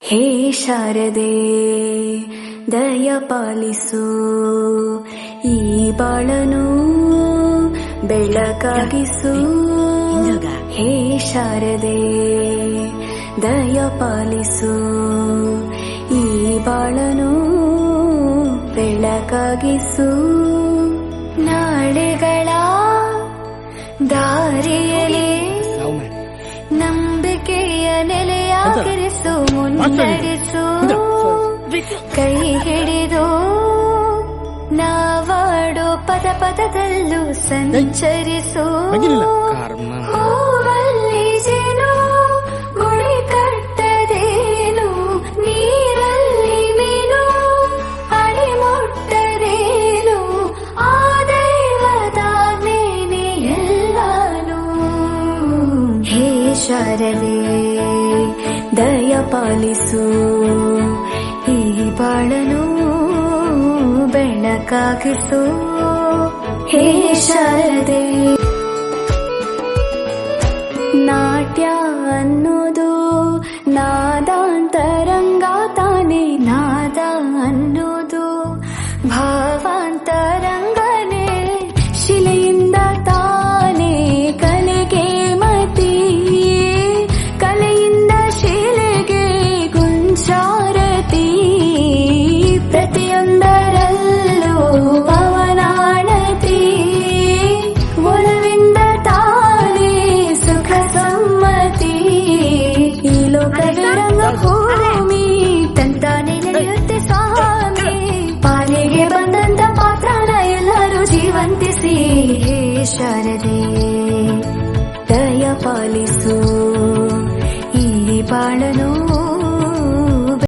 ಹೇ ಶಾರದೆ ದಯ ಪಾಲಿಸು, ಈ ಬಾಳನು ಬೆಳಕಾಗಿಸು. ಹೇ ಶಾರದೆ ದಯ ಪಾಲಿಸು, ಈ ಬಾಳನು ಬೆಳಕಾಗಿಸು. ನಾಳೆಗಳ ದಾರಿಯಲ್ಲಿ ನಂಬಿಕೆಯ ನೆಲೆಯಾಗಿರಿಸು, ಮುನ್ನಡೆಸು. ಕೈ ಹಿಡಿದು ನಾವಾಡೋ ಪದ ಪದದಲ್ಲೂ ಸಂಚರಿಸು. ಹೂವಲ್ಲಿ ಜೇನು ಗುಳಿ ಕಟ್ಟದೇನು, ನೀರಲ್ಲಿ ಮೀನು ಅಡಿ ಮುಟ್ಟದೇನು, ಆ ದೈವದಾಜ್ಞೆನೇ ಎಲ್ಲಾನು. ಹೇ ಶಾರದೆ ದಯ ಪಾಲಿಸು, ಈ ಬಾಳನು ಬೆಳಕಾಗಿಸು. ಹೇ ಶಾರದೆ ನಾಟ್ಯ ಅನ್ನೋದು ನಾದಾಂತರಂಗ ತಾನೆ, ನಾದ ಅನ್ನೋದು ಭಾವಾಂತರಂಗನೇ. ಶಿಲೆಯಿಂದ ತಾನೇ ಕಲೆಗೆ ಮತಿ, ಕಲೆಯಿಂದ ಶಿಲೆಗೆ ಗುಂಚಾರತಿ. ಪ್ರತಿಯೊಂದರಲ್ಲೂ ಪವನಾಣತಿ, ಒಲವಿಂದ ತಾನೇ ಸುಖ ಸಮ್ಮತಿ. ಈ ಲೋಕದ ರಂಗಭೂಮಿ ತಂತಾನೆ ನಡೆಯುತ್ತೆ ಸ್ವಾಮಿ, ಪಾಲಿಗೆ ಬಂದಂತ ಪಾತ್ರನ ಎಲ್ಲರೂ ಜೀವಂತಿಸಿ. ಹೇ ಶಾರದೆ ದಯ ಪಾಲಿಸಿ.